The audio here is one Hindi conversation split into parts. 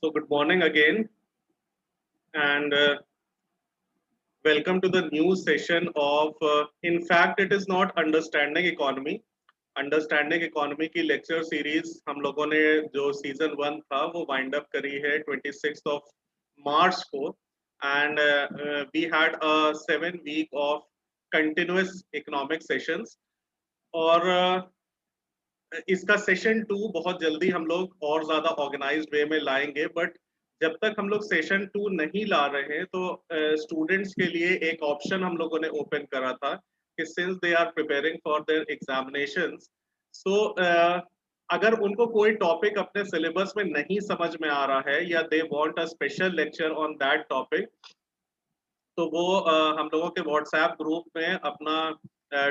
So good morning again, and welcome to the new session of. In fact, it is not understanding economy. Understanding economy की लेक्चर सीरीज हम लोगों ने जो सीजन 1 था वो वाइंड अप करी है 26 मार्च को and we had a 7 week of continuous economic sessions और इसका सेशन 2 बहुत जल्दी हम लोग और ज्यादा ऑर्गेनाइज्ड वे में लाएंगे बट जब तक हम लोग सेशन 2 नहीं ला रहे हैं तो स्टूडेंट्स के लिए एक ऑप्शन हम लोगों ने ओपन करा था कि since they are preparing for their examinations so अगर उनको कोई टॉपिक अपने सिलेबस में नहीं समझ में आ रहा है या they want a special lecture on that topic तो वो हम लोगों के व्हाट्सएप ग्रुप में अपना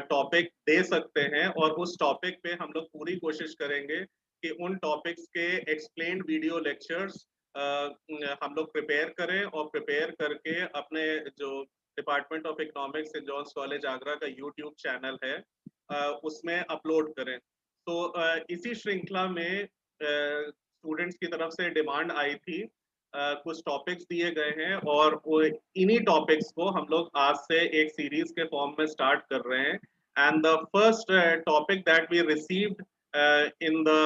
टॉपिक दे सकते हैं और उस टॉपिक पे हम लोग पूरी कोशिश करेंगे कि उन टॉपिक्स के एक्सप्लेन्ड वीडियो लेक्चर्स हम लोग प्रिपेयर करें और प्रिपेयर करके अपने जो department of economics Saint John's College Agra का यूट्यूब चैनल है उसमें अपलोड करें। तो इसी श्रृंखला में स्टूडेंट्स की तरफ से डिमांड आई थी, कुछ टॉपिक्स दिए गए हैं और इन्हीं टॉपिक्स को हम लोग आज से एक सीरीज के फॉर्म में स्टार्ट कर रहे हैं। And the first topic that we received in the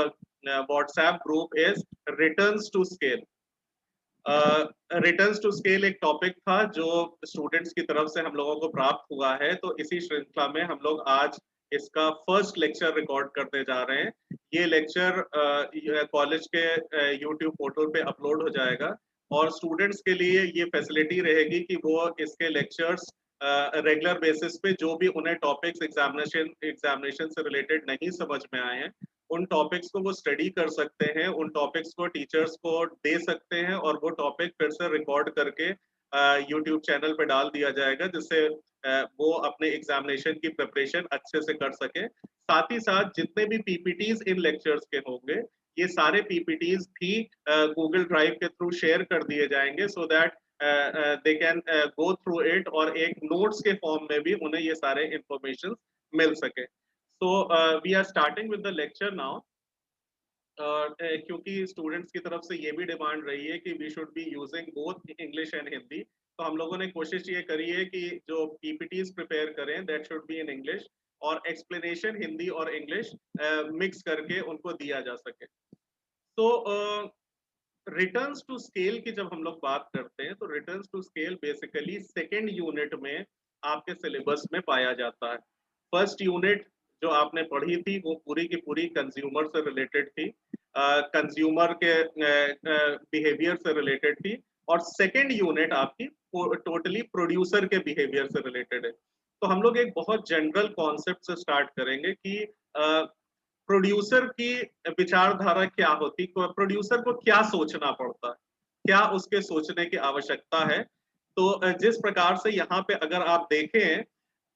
WhatsApp group is returns to scale. Returns to scale एक टॉपिक था जो स्टूडेंट्स की तरफ से हम लोगों को प्राप्त हुआ है, तो इसी श्रृंखला में हम लोग आज इसका फर्स्ट लेक्चर रिकॉर्ड करने जा रहे हैं। ये लेक्चर कॉलेज के यूट्यूब पोर्टल पे अपलोड हो जाएगा और स्टूडेंट्स के लिए ये फैसिलिटी रहेगी कि वो इसके लेक्चर्स रेगुलर बेसिस पे जो भी उन्हें टॉपिक्स एग्जामिनेशन से रिलेटेड नहीं समझ में आए हैं उन टॉपिक्स को वो स्टडी कर सकते हैं, उन टॉपिक्स को टीचर्स को दे सकते हैं और वो टॉपिक फिर से रिकॉर्ड करके यूट्यूब चैनल पे डाल दिया जाएगा जिससे वो अपने एग्जामिनेशन की प्रिपरेशन अच्छे से कर सके। साथ ही साथ जितने भी पीपीटीज इन लेक्चर्स के होंगे ये सारे पीपीटीज भी गूगल ड्राइव के थ्रू शेयर कर दिए जाएंगे so that they can go through it और एक नोट्स के फॉर्म में भी उन्हें ये सारे इंफॉर्मेशन मिल सके। So we are starting with the lecture now. क्योंकि स्टूडेंट्स की तरफ से ये भी डिमांड रही है कि we should be using both English and Hindi, तो हम लोगों ने कोशिश ये करी है कि जो पीपीटीज प्रिपेयर करें that should be in English और एक्सप्लेनेशन हिंदी और इंग्लिश मिक्स करके उनको दिया जा सके। तो रिटर्न्स टू स्केल की जब हम लोग बात करते हैं तो returns to scale basically second unit में आपके सिलेबस में पाया जाता है। फर्स्ट यूनिट जो आपने पढ़ी थी वो पूरी की पूरी कंज्यूमर से रिलेटेड थी, कंज्यूमर के बिहेवियर से रिलेटेड थी और सेकेंड यूनिट आपकी टोटली प्रोड्यूसर के बिहेवियर से रिलेटेड है। तो हम लोग एक बहुत जनरल कॉन्सेप्ट से स्टार्ट करेंगे कि प्रोड्यूसर की विचारधारा क्या होती, प्रोड्यूसर को क्या सोचना पड़ता है, क्या उसके सोचने की आवश्यकता है। तो जिस प्रकार से यहाँ पे अगर आप देखें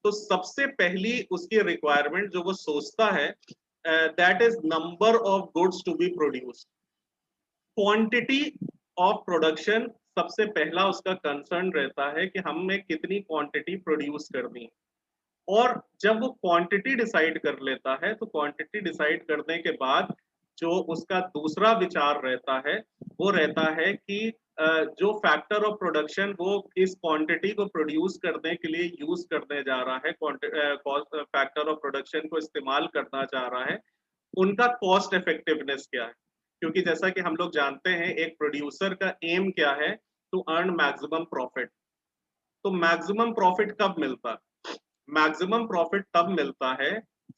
तो सबसे पहली उसकी रिक्वायरमेंट जो वो सोचता है that is number of goods to be produce, quantity of production. सबसे पहला उसका कंसर्न रहता है कि हमें कितनी क्वांटिटी प्रोड्यूस करनी है और जब वो क्वांटिटी डिसाइड कर लेता है तो क्वांटिटी डिसाइड करने के बाद जो उसका दूसरा विचार रहता है वो रहता है कि जो फैक्टर ऑफ प्रोडक्शन वो इस क्वांटिटी को प्रोड्यूस करने के लिए यूज करने जा रहा है, फैक्टर ऑफ प्रोडक्शन को इस्तेमाल करना चाह रहा है, उनका कॉस्ट इफेक्टिवनेस क्या है। क्योंकि जैसा कि हम लोग जानते हैं एक प्रोड्यूसर का एम क्या है, टू अर्न मैक्सिमम प्रॉफिट। तो मैक्सिमम प्रॉफिट कब मिलता है? मैक्सिमम प्रॉफिट तब मिलता है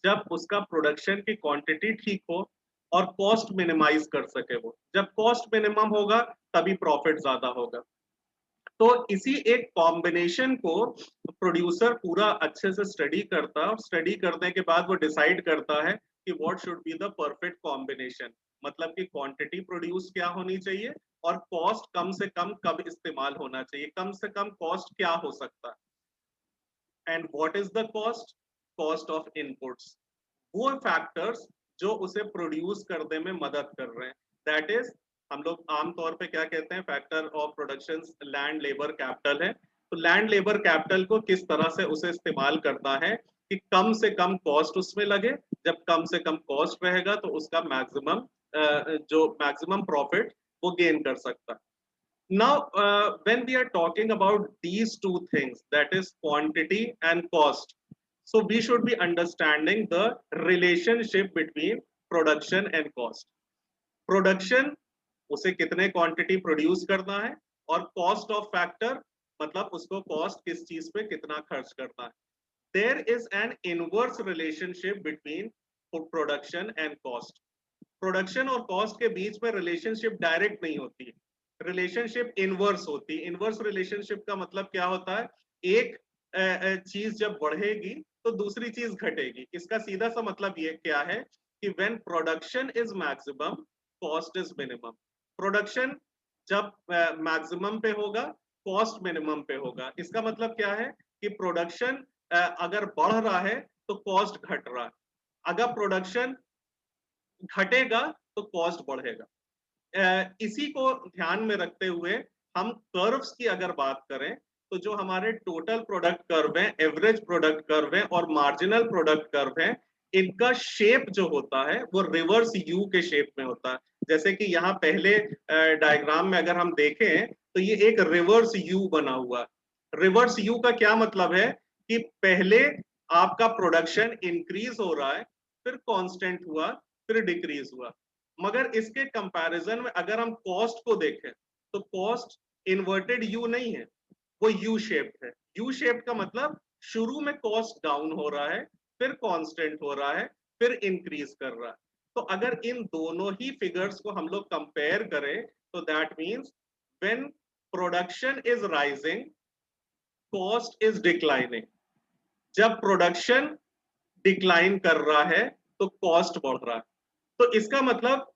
जब उसका प्रोडक्शन की क्वांटिटी ठीक हो और कॉस्ट मिनिमाइज कर सके। वो जब कॉस्ट मिनिमम होगा तभी प्रॉफिट ज्यादा होगा। तो इसी एक कॉम्बिनेशन को प्रोड्यूसर पूरा अच्छे से स्टडी करता है और स्टडी करने के बाद वो डिसाइड करता है कि what should be the perfect combination, मतलब कि क्वांटिटी प्रोड्यूस क्या होनी चाहिए और कॉस्ट कम से कम कब इस्तेमाल होना चाहिए, कम से कम कॉस्ट क्या हो सकता है। And what is the cost? Cost of inputs, वो फैक्टर्स जो उसे प्रोड्यूस करने में मदद कर रहे हैं। दैट इज हम लोग आमतौर पे क्या कहते हैं, factor of production land labour capital है। तो लैंड लेबर कैपिटल को किस तरह से उसे इस्तेमाल करना है कि कम से कम कॉस्ट उसमें लगे, जब कम से कम कॉस्ट रहेगा तो उसका मैक्सिमम जो मैक्सिमम प्रॉफिट वो गेन कर सकता है। Now, when we are talking about these two things, that is quantity and cost, so we should be understanding the relationship between production and cost. Production, उसे कितने क्वांटिटी प्रोड्यूस करना है, और कॉस्ट ऑफ फैक्टर, मतलब उसको कॉस्ट किस चीज पे कितना खर्च करना है. There is an inverse relationship between production and cost. Production और कॉस्ट के बीच में रिलेशनशिप डायरेक्ट नहीं होती है, रिलेशनशिप इनवर्स होती है. इनवर्स रिलेशनशिप का मतलब क्या होता है, एक चीज जब बढ़ेगी तो दूसरी चीज घटेगी. इसका सीधा सा मतलब ये क्या है कि when production is maximum, cost is minimum. Production जब मैक्सिमम पे होगा, कॉस्ट मिनिमम पे होगा. इसका मतलब क्या है कि प्रोडक्शन अगर बढ़ रहा है तो कॉस्ट घट रहा है, अगर प्रोडक्शन घटेगा तो कॉस्ट बढ़ेगा. इसी को ध्यान में रखते हुए हम कर्व्स की अगर बात करें, तो जो हमारे टोटल प्रोडक्ट कर्व है, एवरेज प्रोडक्ट कर्व है और मार्जिनल प्रोडक्ट कर्व है, इनका शेप जो होता है वो रिवर्स यू के शेप में होता है. जैसे कि यहाँ पहले डायग्राम में अगर हम देखें तो ये एक रिवर्स यू बना हुआ है. रिवर्स यू का क्या मतलब है कि पहले आपका प्रोडक्शन इंक्रीज हो रहा है, फिर कांस्टेंट हुआ, फिर डिक्रीज हुआ. मगर इसके कंपैरिजन में अगर हम कॉस्ट को देखें तो कॉस्ट इन्वर्टेड यू नहीं है, वो यू शेप्ड है. यू शेप्ड का मतलब शुरू में कॉस्ट डाउन हो रहा है, फिर कांस्टेंट हो रहा है, फिर इंक्रीज कर रहा है. तो अगर इन दोनों ही फिगर्स को हम लोग कंपेयर करें तो that means when production is rising, cost is declining. जब प्रोडक्शन डिक्लाइन कर रहा है तो कॉस्ट बढ़ रहा है. तो इसका मतलब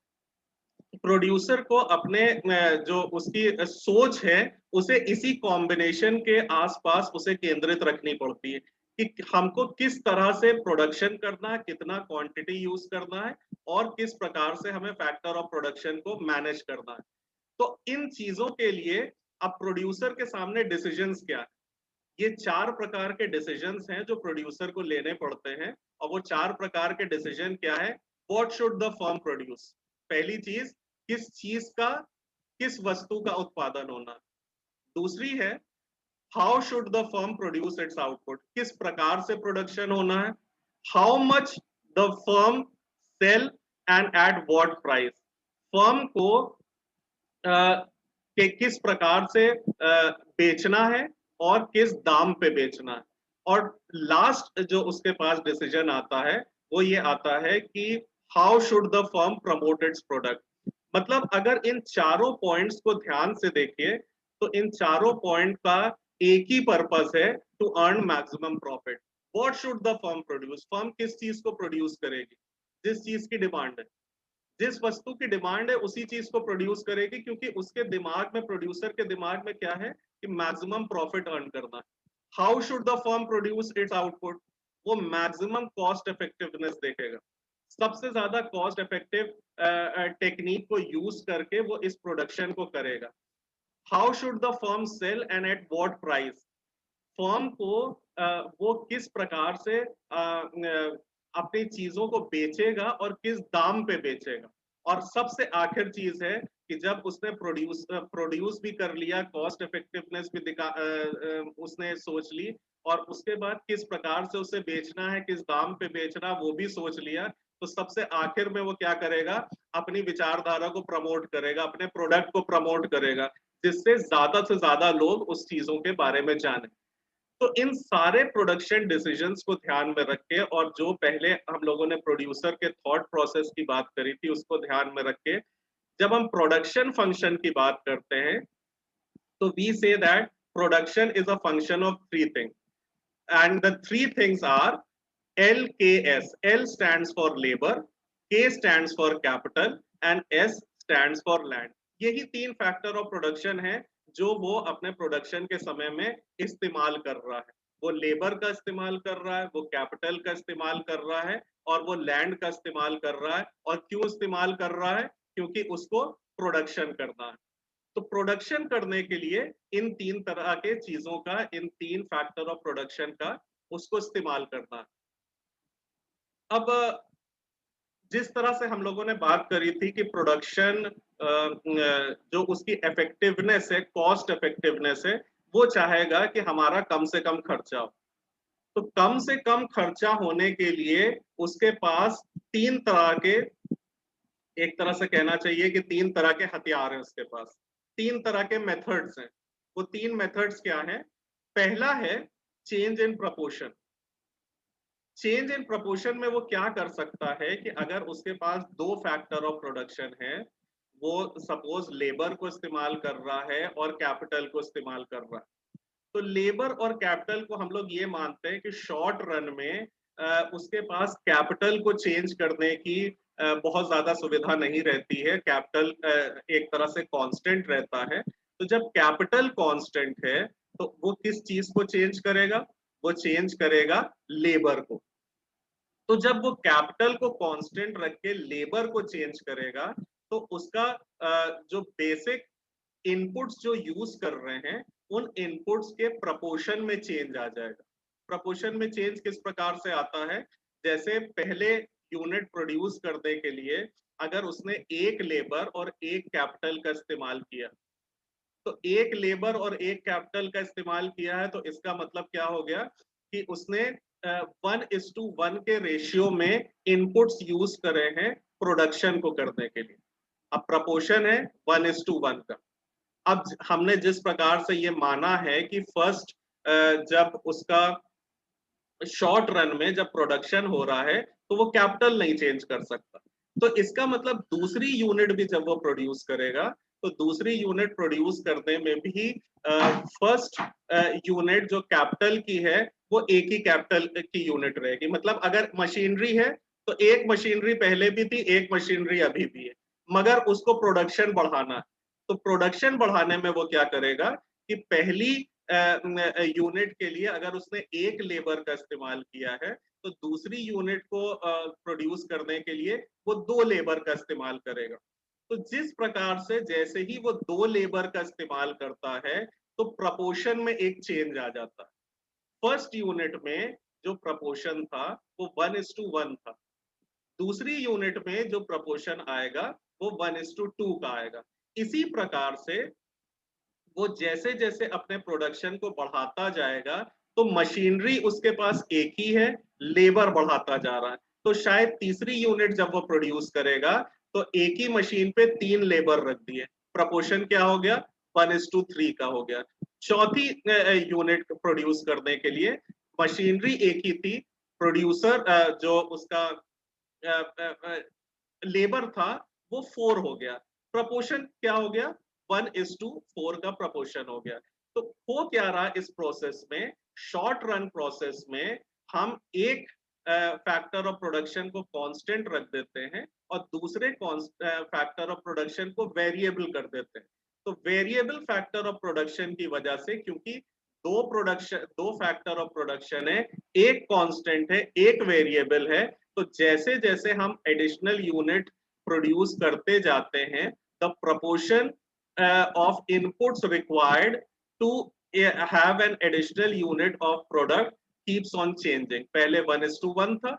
प्रोड्यूसर को अपने जो उसकी सोच है उसे इसी कॉम्बिनेशन के आसपास उसे केंद्रित रखनी पड़ती है कि हमको किस तरह से प्रोडक्शन करना है, कितना क्वांटिटी यूज करना है, और किस प्रकार से हमें फैक्टर ऑफ प्रोडक्शन को मैनेज करना है. तो इन चीजों के लिए अब प्रोड्यूसर के सामने डिसीजंस क्या है. ये 4 प्रकार के डिसीजंस हैं जो प्रोड्यूसर को लेने पड़ते हैं. और वो 4 प्रकार के डिसीजन क्या है. What should the firm produce. पहली चीज, किस चीज का, किस वस्तु का उत्पादन होना. दूसरी है, how should the firm produce its output. किस प्रकार से प्रोडक्शन होना है. How much the firm sell and at what price. Firm को कि किस प्रकार से बेचना है और किस दाम पे बेचना है. और लास्ट जो उसके पास डिसीजन आता है वो ये आता है कि how should the firm promote it's product. मतलब अगर इन चारों पॉइंट्स को ध्यान से देखिए तो इन चारों पॉइंट का एक ही पर्पस है, to earn maximum profit. What should the firm produce. Firm किस चीज को प्रोड्यूस करेगी, जिस चीज की डिमांड है. जिस वस्तु की डिमांड है उसी चीज को प्रोड्यूस करेगी, क्योंकि उसके दिमाग में, प्रोड्यूसर के दिमाग में क्या है कि मैक्सिमम प्रॉफिट अर्न करना है. How should the firm produce its output. वो मैक्सिमम कॉस्ट इफेक्टिवनेस देखेगा, सबसे ज्यादा कॉस्ट इफेक्टिव टेक्निक को यूज करके वो इस प्रोडक्शन को करेगा. How should the firm sell and at what price. Firm को वो किस प्रकार से अपनी चीजों को बेचेगा और किस दाम पे बेचेगा. और सबसे आखिर चीज है कि जब उसने प्रोड्यूस भी कर लिया, कॉस्ट इफेक्टिवनेस भी उसने सोच ली, और उसके बाद किस प्रकार से उसे बेचना है, किस दाम पे बेचना, वो भी सोच लिया, तो सबसे आखिर में वो क्या करेगा, अपनी विचारधारा को प्रमोट करेगा, अपने प्रोडक्ट को प्रमोट करेगा, जिससे ज्यादा लोग उस चीजों के बारे में जाने. तो इन सारे प्रोडक्शन डिसीजंस को ध्यान में रख के, और जो पहले हम लोगों ने प्रोड्यूसर के थॉट प्रोसेस की बात करी थी उसको ध्यान में रख के, जब हम प्रोडक्शन फंक्शन की बात करते हैं तो we say that production is a function of 3 things. And the 3 things are LKS. L stands for labor, K stands for capital and S stands for land. यही 3 फैक्टर ऑफ प्रोडक्शन है जो वो अपने प्रोडक्शन के समय में इस्तेमाल कर रहा है. वो लेबर का इस्तेमाल कर रहा है, वो कैपिटल का इस्तेमाल कर रहा है, और वो लैंड का इस्तेमाल कर रहा है. और क्यों इस्तेमाल कर रहा है, क्योंकि उसको प्रोडक्शन करना है. तो प्रोडक्शन करने के लिए इन 3 तरह के चीजों का, इन 3 फैक्टर ऑफ प्रोडक्शन का उसको इस्तेमाल करना है. अब जिस तरह से हम लोगों ने बात करी थी कि प्रोडक्शन जो उसकी इफेक्टिवनेस है, कॉस्ट इफेक्टिवनेस है, वो चाहेगा कि हमारा कम से कम खर्चा हो। तो कम से कम खर्चा होने के लिए उसके पास तीन तरह के, एक तरह से कहना चाहिए कि तीन तरह के हथियार हैं उसके पास, तीन तरह के मेथड्स हैं। वो तीन मेथड्स क्या हैं? पहला है change in proportion. Change in proportion में वो क्या कर सकता है कि अगर उसके पास दो फैक्टर ऑफ प्रोडक्शन है, वो सपोज लेबर को इस्तेमाल कर रहा है और कैपिटल को इस्तेमाल कर रहा है, तो लेबर और कैपिटल को हम लोग ये मानते हैं कि शॉर्ट रन में उसके पास कैपिटल को चेंज करने की बहुत ज्यादा सुविधा नहीं रहती है। कैपिटल एक तरह से कांस्टेंट रहता है। तो जब कैपिटल कांस्टेंट है तो वो किस चीज को चेंज करेगा? वो चेंज करेगा लेबर को। तो जब वो कैपिटल को कांस्टेंट रख के लेबर को चेंज करेगा, तो उसका जो बेसिक इनपुट्स जो यूज कर रहे हैं, उन इनपुट्स के प्रपोर्शन में चेंज आ जाएगा। प्रपोर्शन में चेंज किस प्रकार से आता है? जैसे पहले यूनिट प्रोड्यूस करने के लिए अगर उसने एक लेबर और एक कैपिटल का इस्तेमाल किया, तो एक लेबर और एक कैपिटल का इस्तेमाल किया है, तो इसका मतलब क्या हो गया कि उसने 1:1 के रेशियो में इनपुट्स यूज करे हैं प्रोडक्शन को करने के लिए। अब प्रपोर्शन है 1:1 का। अब हमने जिस प्रकार से ये माना है कि फर्स्ट जब उसका शॉर्ट रन में जब प्रोडक्शन हो रहा है तो वो कैपिटल नहीं चेंज कर सकता, तो इसका मतलब दूसरी यूनिट भी जब वो प्रोड्यूस करेगा, तो दूसरी यूनिट प्रोड्यूस करने में भी फर्स्ट यूनिट जो कैपिटल की है वो एक ही कैपिटल की यूनिट रहेगी। मतलब अगर मशीनरी है तो एक मशीनरी पहले भी थी, एक मशीनरी अभी भी है, मगर उसको प्रोडक्शन बढ़ाना है। तो प्रोडक्शन बढ़ाने में वो क्या करेगा कि पहली यूनिट के लिए अगर उसने एक लेबर का इस्तेमाल किया है, तो दूसरी यूनिट को प्रोड्यूस करने के लिए वो दो लेबर का इस्तेमाल करेगा। तो जिस प्रकार से जैसे ही वो दो लेबर का इस्तेमाल करता है, तो प्रपोर्शन में एक चेंज आ जाता है। फर्स्ट यूनिट में जो प्रपोर्शन था वो 1:1 था, दूसरी यूनिट में जो प्रपोर्शन आएगा वो 1:2 का आएगा। इसी प्रकार से वो जैसे जैसे अपने प्रोडक्शन को बढ़ाता जाएगा, तो मशीनरी उसके पास एक ही है, लेबर बढ़ाता जा रहा है, तो शायद तीसरी यूनिट जब वो प्रोड्यूस करेगा तो एक ही मशीन पे तीन लेबर रख दिए, प्रपोर्शन क्या हो गया? 1:3 का हो गया। चौथी यूनिट प्रोड्यूस करने के लिए मशीनरी एक ही थी, प्रोड्यूसर जो उसका लेबर था वो 4 हो गया, प्रपोर्शन क्या हो गया? 1:4 का प्रपोर्शन हो गया। तो हो क्या रहा इस प्रोसेस में? शॉर्ट रन प्रोसेस में हम एक फैक्टर ऑफ प्रोडक्शन को कांस्टेंट रख देते हैं और दूसरे फैक्टर ऑफ प्रोडक्शन को वेरिएबल कर देते हैं। तो वेरिएबल फैक्टर ऑफ प्रोडक्शन की वजह से, क्योंकि दो फैक्टर ऑफ प्रोडक्शन है, एक कांस्टेंट है एक वेरिएबल है, तो जैसे जैसे हम एडिशनल यूनिट प्रोड्यूस करते जाते हैं, the proportion of inputs required to have an additional unit of product keeps on changing। पहले 1:1 था,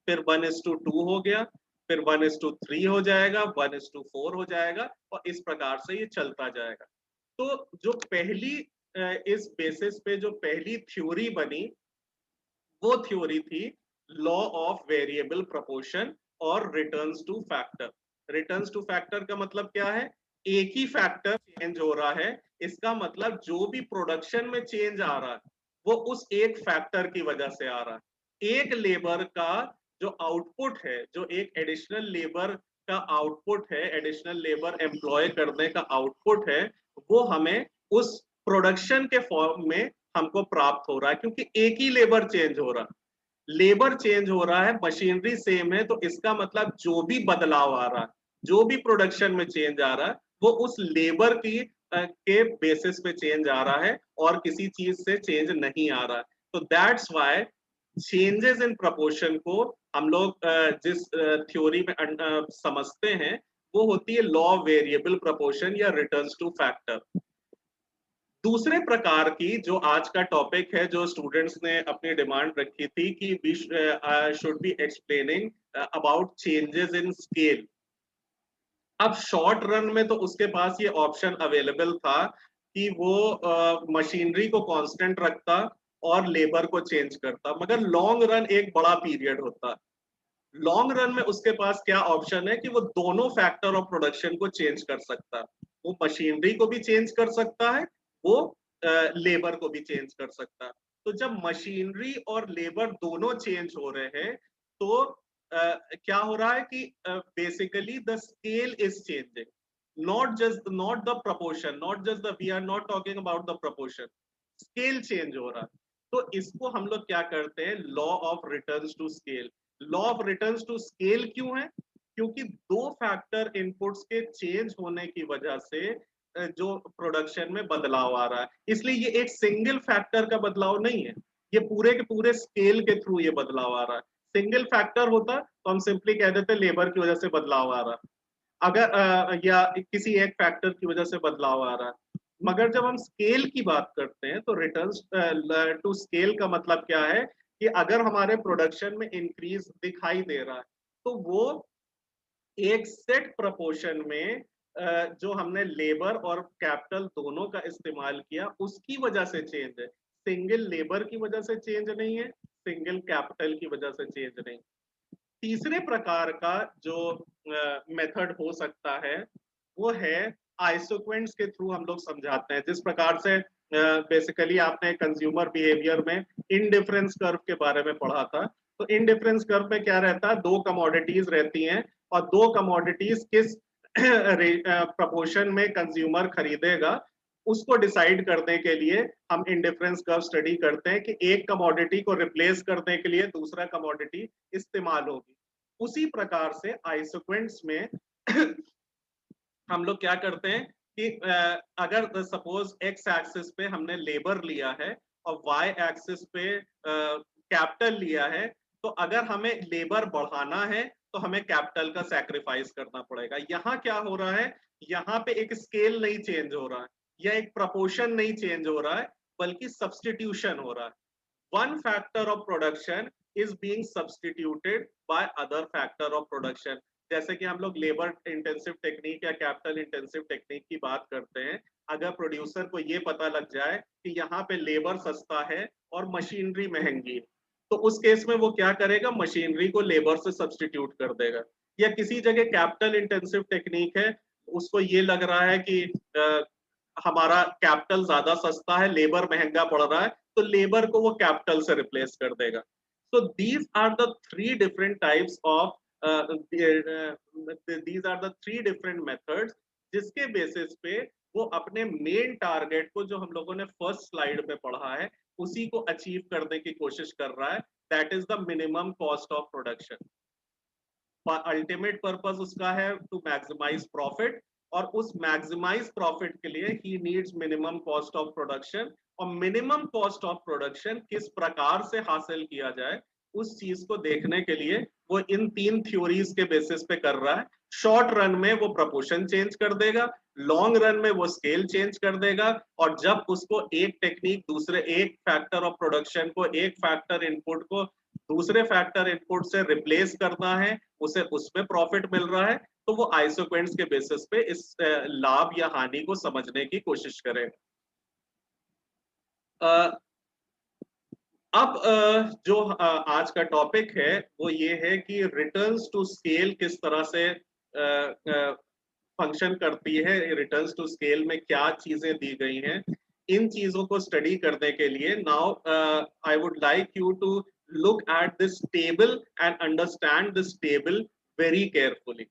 फिर 1:2 हो गया, फिर 1:3 हो जाएगा, 1:4 हो जाएगा, और इस प्रकार से ये चलता जाएगा। तो जो पहली इस बेसिस पे जो पहली थ्योरी बनी, वो थ्योरी थी लॉ ऑफ वेरिएबल प्रोपोर्शन और returns two factor. Returns two factor का मतलब क्या है? एक ही फैक्टर चेंज हो रहा है, इसका मतलब जो भी प्रोडक्शन में चेंज आ रहा है वो उस एक फैक्टर की वजह से आ रहा है। एक लेबर का जो आउटपुट है, जो एक एडिशनल लेबर का आउटपुट है, एडिशनल लेबर एम्प्लॉय करने का आउटपुट है, वो हमें उस प्रोडक्शन के फॉर्म में हमको प्राप्त हो रहा है, क्योंकि एक ही लेबर चेंज हो रहा है। लेबर चेंज हो रहा है, मशीनरी सेम है, तो इसका मतलब जो भी बदलाव आ रहा है, जो भी प्रोडक्शन में चेंज आ रहा है, वो उस लेबर की के बेसिस पे चेंज आ रहा है और किसी चीज से चेंज नहीं आ रहा है। तो that's why changes in proportion को हम लोग जिस थ्योरी में समझते हैं, वो होती है लॉ ऑफ वेरिएबल प्रपोर्शन या रिटर्न्स टू फैक्टर। दूसरे प्रकार की जो आज का टॉपिक है, जो स्टूडेंट्स ने अपनी डिमांड रखी थी कि we should be explaining about changes in scale. अब शॉर्ट रन में तो उसके पास ये ऑप्शन अवेलेबल था कि वो मशीनरी को कांस्टेंट रखता और लेबर को चेंज करता, मगर लॉन्ग रन एक बड़ा पीरियड होता। लॉन्ग रन में उसके पास क्या ऑप्शन है कि वो दोनों फैक्टर ऑफ प्रोडक्शन को चेंज कर सकता है। वो मशीनरी को भी चेंज कर सकता है, वो लेबर को भी चेंज कर सकता है। तो जब मशीनरी और लेबर दोनों चेंज हो रहे हैं तो क्या हो रहा है कि basically the scale is changing, not the proportion, not just the we are not talking about the proportion, scale change हो रहा है। तो इसको हम लोग क्या करते हैं, law of returns to scale. Law of returns to scale क्यों है? क्योंकि दो फैक्टर इनपुट्स के चेंज होने की वजह से जो प्रोडक्शन में बदलाव आ रहा है, इसलिए ये एक सिंगल फैक्टर का बदलाव नहीं है, ये पूरे के पूरे स्केल के थ्रू ये बदलाव आ रहा है। सिंगल फैक्टर होता तो हम सिंपली कह देते लेबर की वजह से बदलाव आ रहा है, अगर या किसी एक फैक्टर की वजह से बदलाव आ रहा है। मगर जब हम स्केल की बात करते हैं तो रिटर्न्स टू स्केल का मतलब क्या है कि अगर हमारे प्रोडक्शन में इंक्रीज दिखाई दे रहा है तो वो एक सेट प्रपोर्शन में जो हमने लेबर और कैपिटल दोनों का इस्तेमाल किया उसकी वजह से चेंज है, सिंगल लेबर की वजह से चेंज नहीं है, सिंगल कैपिटल की वजह से चेंज नहीं। तीसरे प्रकार का जो मेथड हो सकता है वो है आइसोक्वेंट्स के थ्रू हम लोग समझाते हैं, जिस प्रकार से बेसिकली आपने कंज्यूमर बिहेवियर में इनडिफरेंस कर्व के बारे में पढ़ा था। तो इनडिफरेंस कर्व में क्या रहता है, दो कमोडिटीज रहती हैं और दो कमोडिटीज किस प्रपोर्शन में कंज्यूमर खरीदेगा उसको डिसाइड करने के लिए हम इंडिफरेंस कर्व स्टडी करते हैं कि एक कमोडिटी को रिप्लेस करने के लिए दूसरा कमोडिटी इस्तेमाल होगी। उसी प्रकार से आइसोक्वेंट्स में हम लोग क्या करते हैं कि अगर सपोज एक्स एक्सिस पे हमने लेबर लिया है और वाई एक्सिस पे कैपिटल लिया है, तो अगर हमें लेबर बढ़ाना है तो हमें कैपिटल का सैक्रिफाइस करना पड़ेगा। यहाँ क्या हो रहा है, यहाँ पे एक स्केल नहीं चेंज हो रहा है या एक प्रपोर्शन नहीं चेंज हो रहा है, बल्कि सब्सटीट्यूशन हो रहा है। one factor of production is being substituted by other factor of production। जैसे कि हम लोग लेबर इंटेंसिव टेक्निक या कैपिटल इंटेंसिव टेक्निक की बात करते हैं, अगर प्रोड्यूसर को ये पता लग जाए कि यहाँ पे लेबर सस्ता है और मशीनरी महंगी है, तो उस केस में वो क्या करेगा, मशीनरी को लेबर से सब्सटीट्यूट कर देगा। या किसी जगह कैपिटल इंटेंसिव टेक्निक है, उसको ये लग रहा है कि हमारा कैपिटल ज्यादा सस्ता है, लेबर महंगा पड़ रहा है, तो लेबर को वो कैपिटल से रिप्लेस कर देगा। So these are the three different types of these are the three different methods जिसके बेसिस पे वो अपने मेन टारगेट को, जो हम लोगों ने फर्स्ट स्लाइड में पढ़ा है, उसी को अचीव करने की कोशिश कर रहा है। That is the minimum cost of production. Ultimate purpose उसका है टू मैक्सिमाइज प्रॉफिट, और उस मैक्सिमाइज प्रॉफिट के लिए he needs minimum cost of production. और मिनिमम कॉस्ट ऑफ प्रोडक्शन किस प्रकार से हासिल किया जाए उस चीज को देखने के लिए वो इन तीन थ्योरीज के बेसिस पे कर रहा है। शॉर्ट रन में वो प्रपोर्शन चेंज कर देगा, लॉन्ग रन में वो स्केल चेंज कर देगा, और जब उसको एक टेक्निक दूसरे, एक फैक्टर ऑफ प्रोडक्शन को, एक फैक्टर इनपुट को दूसरे फैक्टर इनपुट से रिप्लेस करना है, उसे उसमें प्रॉफिट मिल रहा है, तो वो आइसोक्वेंट्स के बेसिस पे इस लाभ या हानि को समझने की कोशिश करें। अब जो आज का टॉपिक है वो ये है कि रिटर्न्स टू स्केल किस तरह से फंक्शन करती है, रिटर्न्स टू स्केल में क्या चीजें दी गई हैं। इन चीजों को स्टडी करने के लिए now I would like you to look at this table and understand this table very carefully।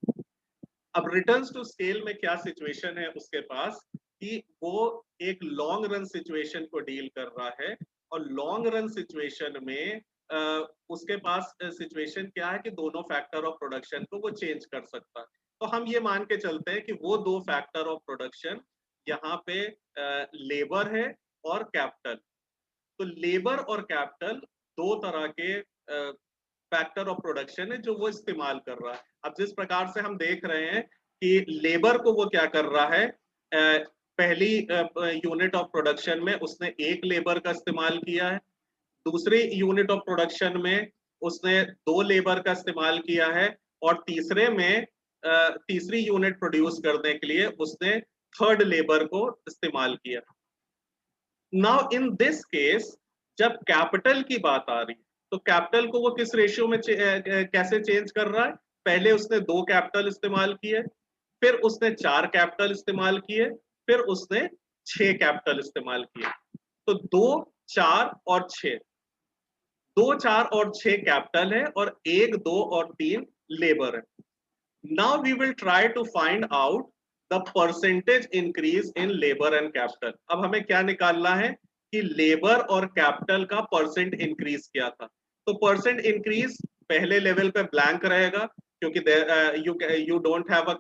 अब रिटर्न्स टू स्केल में क्या सिचुएशन है उसके पास कि वो एक लॉन्ग रन सिचुएशन को डील कर रहा है, और लॉन्ग रन सिचुएशन में उसके पास सिचुएशन क्या है कि दोनों फैक्टर ऑफ प्रोडक्शन को वो चेंज कर सकता है। तो हम ये मान के चलते हैं कि वो दो फैक्टर ऑफ प्रोडक्शन यहाँ पे लेबर है और कैपिटल। तो लेबर और कैपिटल दो तरह के फैक्टर ऑफ प्रोडक्शन है जो वो इस्तेमाल कर रहा है। अब जिस प्रकार से हम देख रहे हैं कि लेबर को वो क्या कर रहा है, पहली यूनिट ऑफ प्रोडक्शन में उसने एक लेबर का इस्तेमाल किया है, दूसरी यूनिट ऑफ प्रोडक्शन में उसने 2 लेबर का इस्तेमाल किया है, और तीसरे में तीसरी यूनिट प्रोड्यूस करने के लिए उसने थर्ड लेबर को इस्तेमाल किया। नाउ इन दिस केस जब कैपिटल की बात आ रही है तो कैपिटल को वो किस रेशियो में कैसे चेंज कर रहा है? पहले उसने 2 कैपिटल इस्तेमाल किए, फिर उसने 4 कैपिटल इस्तेमाल किए, फिर उसने 6 कैपिटल इस्तेमाल किए। तो 2, 4 और 6, 2, 4 और 6 कैपिटल है और 1, 2 और 3 लेबर है। Now we will try to find out the percentage increase in labour and capital. अब हमें क्या निकालना है कि लेबर और कैपिटल का परसेंट इंक्रीज क्या था। तो परसेंट इंक्रीज पहले लेवल पे ब्लैंक रहेगा क्योंकि you don't have a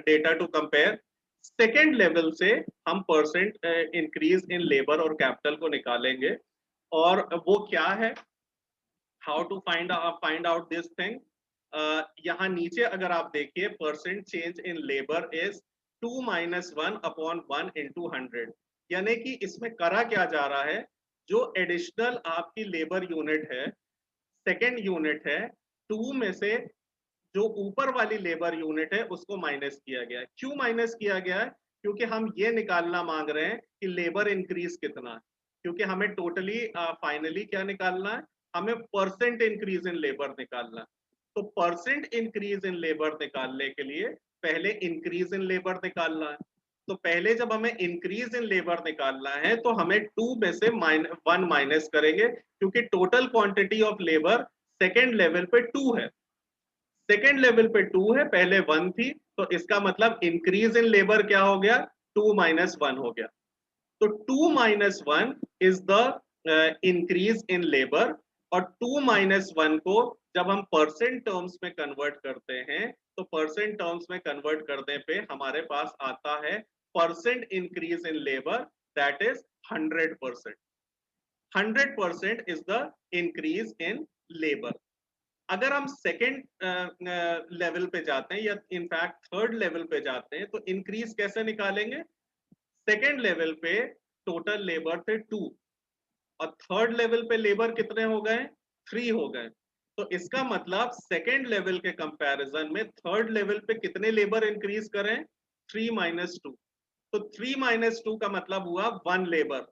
data to compare. Second level से हम परसेंट इंक्रीज इन लेबर और कैपिटल को निकालेंगे, और वो क्या है, how to find out this thing. यहाँ नीचे अगर आप देखिए, percent change in labour is 2 - 1 upon 1 into 100। यानी कि इसमें करा क्या जा रहा है, जो एडिशनल आपकी लेबर यूनिट है, सेकेंड यूनिट है, 2 में से जो ऊपर वाली लेबर यूनिट है उसको माइनस किया गया है। क्यों माइनस किया गया है? क्योंकि हम ये निकालना मांग रहे हैं कि लेबर इंक्रीज कितना है, क्योंकि हमें टोटली फाइनली क्या निकालना है, हमें परसेंट इंक्रीज इन लेबर निकालना है। तो परसेंट इंक्रीज इन लेबर निकालने के लिए पहले इंक्रीज इन लेबर निकालना है। तो पहले जब हमें इंक्रीज इन लेबर निकालना है तो हमें 2 में से 1 माइनस करेंगे, क्योंकि total quantity of labour second level पे 2 है, सेकेंड लेवल पे 2 है, पहले 1 थी, तो इसका मतलब इंक्रीज इन लेबर क्या हो गया, 2 - 1 हो गया। तो 2 - 1 is the increase in labour, और 2 - 1 को जब हम परसेंट टर्म्स में कन्वर्ट करते हैं तो परसेंट टर्म्स में कन्वर्ट करने पे हमारे पास आता है percent increase in labour, that is 100%। 100% is the increase in labour. अगर हम सेकेंड लेवल पे जाते हैं या इनफैक्ट थर्ड लेवल पे जाते हैं तो इंक्रीज कैसे निकालेंगे? सेकेंड लेवल पे टोटल लेबर थे 2, और थर्ड लेवल पे लेबर कितने हो गए, 3 हो गए। तो इसका मतलब सेकेंड लेवल के कंपैरिजन में थर्ड लेवल पे कितने लेबर इंक्रीज करें, 3 - 2। तो 3 - 2 का मतलब हुआ 1 लेबर।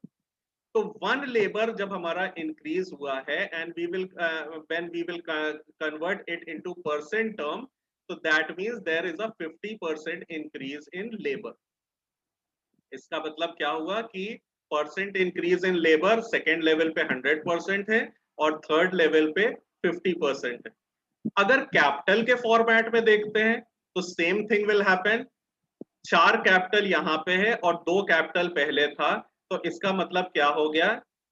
तो 1 लेबर जब हमारा इंक्रीज हुआ है and we will when we will convert it into percent term, तो that means there is a 50% increase in labour. इसका मतलब क्या हुआ कि percent increase in labour second level पे 100% है और थर्ड लेवल पे 50% है। अगर कैपिटल के फॉर्मेट में देखते हैं तो same thing will happen. 4 capital यहाँ पे है और 2 कैपिटल पहले था, तो इसका मतलब क्या हो गया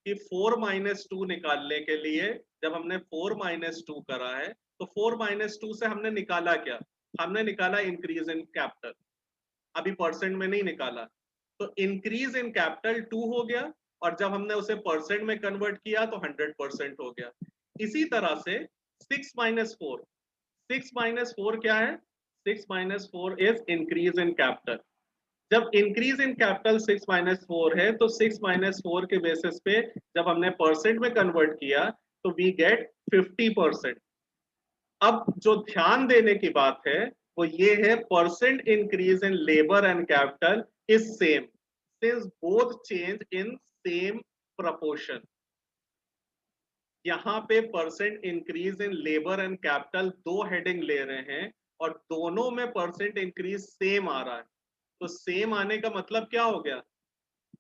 कि 4 - 2 निकालने के लिए जब हमने 4 - 2 करा है तो 4 - 2 से हमने निकाला क्या, हमने निकाला इंक्रीज इन कैपिटल, अभी परसेंट में नहीं निकाला। तो इंक्रीज इन कैपिटल 2 हो गया, और जब हमने उसे परसेंट में कन्वर्ट किया तो 100% हो गया। इसी तरह से 6 - 4, 6 - 4 क्या है, 6 - 4 इज इंक्रीज इन कैपिटल। जब इंक्रीज इन कैपिटल 6 - 4 है तो 6 - 4 के बेसिस पे जब हमने परसेंट में कन्वर्ट किया तो वी गेट 50%। अब जो ध्यान देने की बात है वो ये है, percent increase in labour and capital is same since both change in same proportion. यहाँ पे percent increase in labour and capital 2 heading ले रहे हैं और दोनों में परसेंट इंक्रीज सेम आ रहा है। तो सेम आने का मतलब क्या हो गया,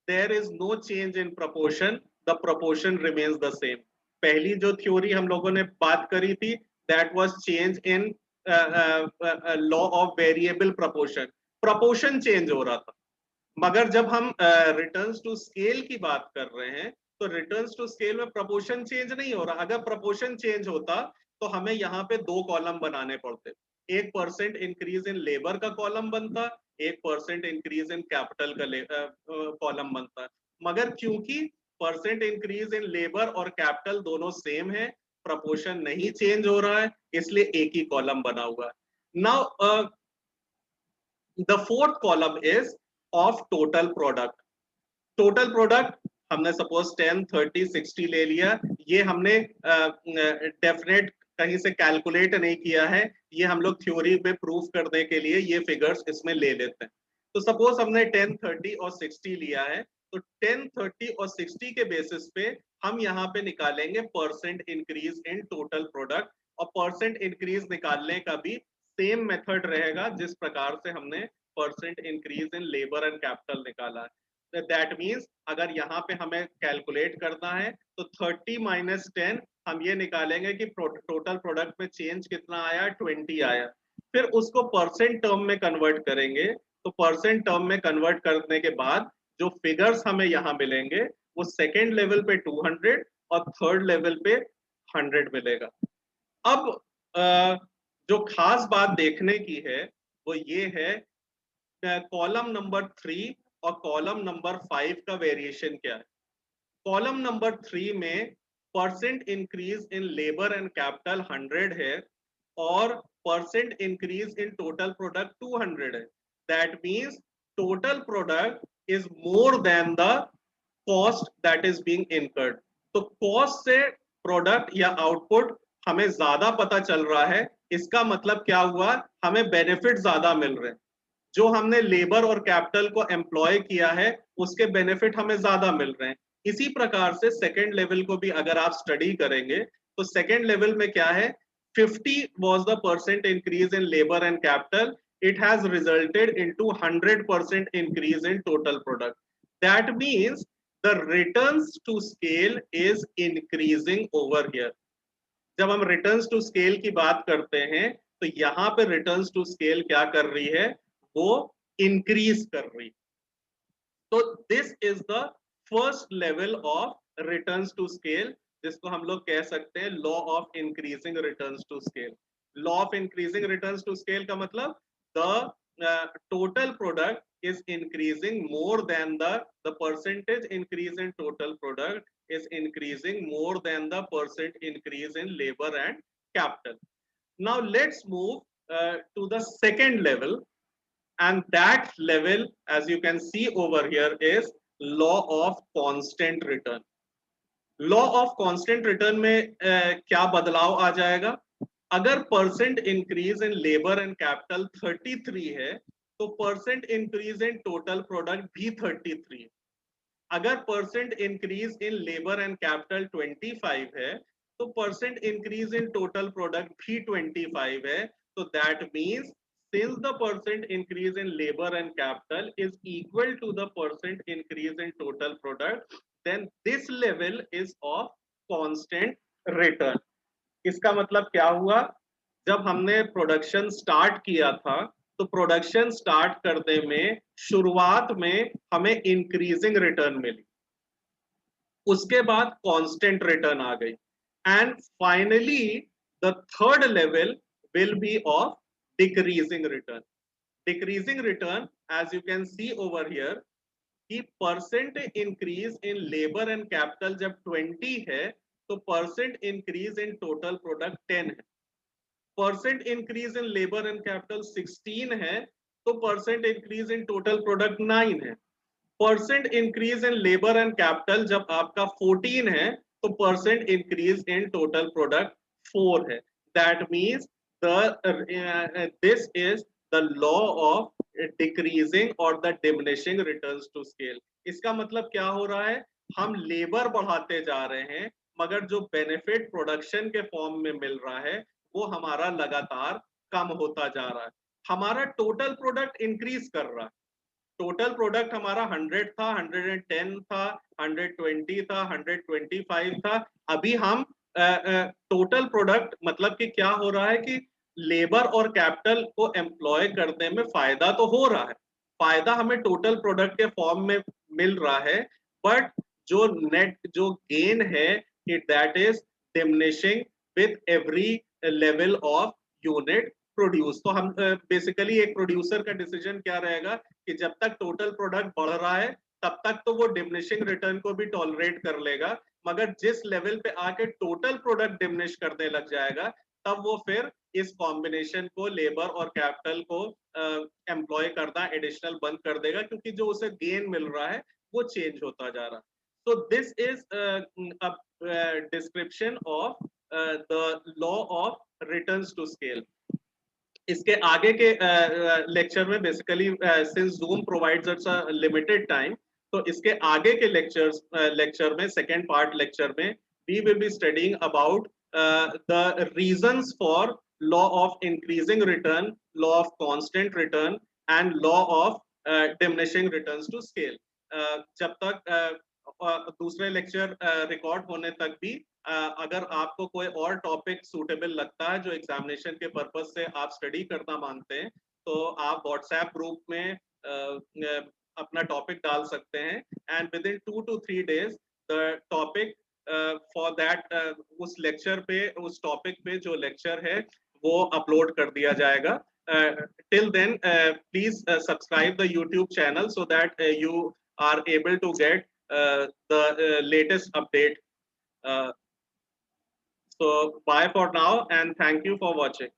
there is no change in proportion, the proportion remains the same. पहली जो थ्योरी हम लोगों ने बात करी थी that was change in law of variable proportion, proportion change हो रहा था। मगर जब हम रिटर्न्स टू स्केल की बात कर रहे हैं तो रिटर्न्स टू स्केल में प्रपोर्शन चेंज नहीं हो रहा। अगर प्रपोर्शन चेंज होता तो हमें यहाँ पे 2 कॉलम बनाने पड़ते, एक परसेंट इंक्रीज इन लेबर का कॉलम बनता, एक परसेंट इंक्रीज इन कैपिटल का कॉलम बनता। मगर क्योंकि परसेंट इंक्रीज इन लेबर और कैपिटल दोनों सेम है, प्रपोर्शन नहीं चेंज हो रहा है, इसलिए एक ही कॉलम बना हुआ है। Now the fourth column is of total product. Total product हमने सपोज 10, 30, 60 ले लिया, ये हमने डेफिनेट कहीं से कैलकुलेट नहीं किया है, ये हम लोग थ्योरी पे प्रूफ करने के लिए ये फिगर्स इसमें ले लेते हैं। तो सपोज हमने 10, 30 और 60 लिया है, तो 10, 30 और 60 के बेसिस पे हम यहाँ पे निकालेंगे percent increase in total product, और परसेंट इंक्रीज निकालने का भी सेम मेथड रहेगा जिस प्रकार से हमने percent increase in labour and capital निकाला है। दैट मीन्स अगर यहाँ पे हमें कैलकुलेट करना है तो 30 माइनस 10 हम ये निकालेंगे कि टोटल प्रोडक्ट में चेंज कितना आया, 20 आया। फिर उसको परसेंट टर्म में कन्वर्ट करेंगे, तो परसेंट टर्म में कन्वर्ट करने के बाद जो फिगर्स हमें यहाँ मिलेंगे वो सेकेंड लेवल पे 200 और थर्ड लेवल पे 100 मिलेगा। अब जो खास बात देखने की है वो ये है कॉलम नंबर 3 और कॉलम नंबर 5 का वेरिएशन क्या है। कॉलम नंबर 3 में percent increase in labour and capital 100 है और percent increase in total product 200 है। That means total product is more than the cost that is being incurred. तो कॉस्ट से प्रोडक्ट या आउटपुट हमें ज्यादा पता चल रहा है, इसका मतलब क्या हुआ, हमें बेनिफिट ज्यादा मिल रहे हैं। जो हमने लेबर और कैपिटल को एम्प्लॉय किया है उसके बेनिफिट हमें ज्यादा मिल रहे हैं। इसी प्रकार से सेकेंड लेवल को भी अगर आप स्टडी करेंगे तो सेकेंड लेवल में क्या है, 50 was the percent increase in labor and capital, it has resulted into 100% increase in total product. That means the returns to scale is increasing over here. जब हम रिटर्न्स टू स्केल की बात करते हैं तो यहाँ पे रिटर्न्स टू स्केल क्या कर रही है, वो इंक्रीज कर रही। तो this is the first level of returns to scale, जिसको हम लोग कह सकते हैं law of increasing returns to scale. Law of increasing returns to scale का मतलब the total product is increasing more than the percentage increase in total product is increasing more than the percent increase in labor and capital. Now let's move to the second level, and that level as you can see over here is law of constant return. Law of constant return में क्या बदलाव आ जाएगा, अगर percent increase in labour and capital 33 है तो percent increase in total product भी 33 है। अगर percent increase in labour and capital 25 है तो percent increase in total product भी 25 है। तो that means since the percent increase in labor and capital is equal to the percent increase in total product, then this level is of constant return. इसका मतलब क्या हुआ, जब हमने प्रोडक्शन स्टार्ट किया था तो प्रोडक्शन स्टार्ट करने में शुरुआत में हमें इंक्रीजिंग रिटर्न मिली, उसके बाद कांस्टेंट रिटर्न आ गई, and finally the third level will be of decreasing return. Decreasing return as you can see over here कि percent increase in labour and capital जब 20 है तो percent increase in total product 10 है। Percent increase in labour and capital 16 है तो percent increase in total product 9 है। Percent increase in labour and capital जब आपका 14 है तो percent increase in total product 4 है। That means this is the law of decreasing और the diminishing returns to scale. इसका मतलब क्या हो रहा है, हम लेबर बढ़ाते जा रहे हैं मगर जो बेनिफिट प्रोडक्शन के फॉर्म में मिल रहा है वो हमारा लगातार कम होता जा रहा है। हमारा टोटल प्रोडक्ट इंक्रीज कर रहा है, टोटल प्रोडक्ट हमारा 100 था, 110 था, 120 था, 125 था। अभी हम टोटल प्रोडक्ट मतलब कि क्या हो रहा है कि लेबर और कैपिटल को एम्प्लॉय करने में फायदा तो हो रहा है, फायदा हमें टोटल प्रोडक्ट के फॉर्म में मिल रहा है, बट जो नेट जो गेन है that is diminishing with every level of unit produce. तो हम बेसिकली एक प्रोड्यूसर का डिसीजन क्या रहेगा कि जब तक टोटल प्रोडक्ट बढ़ रहा है तब तक तो वो डिमिनिशिंग रिटर्न को भी टॉलरेट कर लेगा, मगर जिस लेवल पे आके टोटल प्रोडक्ट डिमिनिश करने लग जाएगा तब वो फिर इस कॉम्बिनेशन को, लेबर और कैपिटल को एम्प्लॉय करना एडिशनल बंद कर देगा, क्योंकि जो उसे गेन मिल रहा है वो चेंज होता जा रहा है. So this is a description of the law of returns to scale. इसके आगे के लेक्चर में basically since Zoom provides us a limited time, तो इसके आगे के लेक्चर में, सेकेंड पार्ट लेक्चर में, we will be studying about the reasons for law of increasing return, law of constant return and law of diminishing returns to scale. जब तक दूसरे लेक्चर रिकॉर्ड होने तक भी अगर आपको कोई और टॉपिक सूटेबल लगता है जो एग्जामिनेशन के पर्पस से आप स्टडी करना मांगते हैं, तो आप व्हाट्सएप ग्रुप में अपना टॉपिक डाल सकते हैं, and with in 2 to 3 days the topic for that, उस लेक्चर पे, उस टॉपिक पे जो लेक्चर है वो अपलोड कर दिया जाएगा. Till then, please subscribe the YouTube channel so that you are able to get the latest update. So bye for now, and thank you for watching.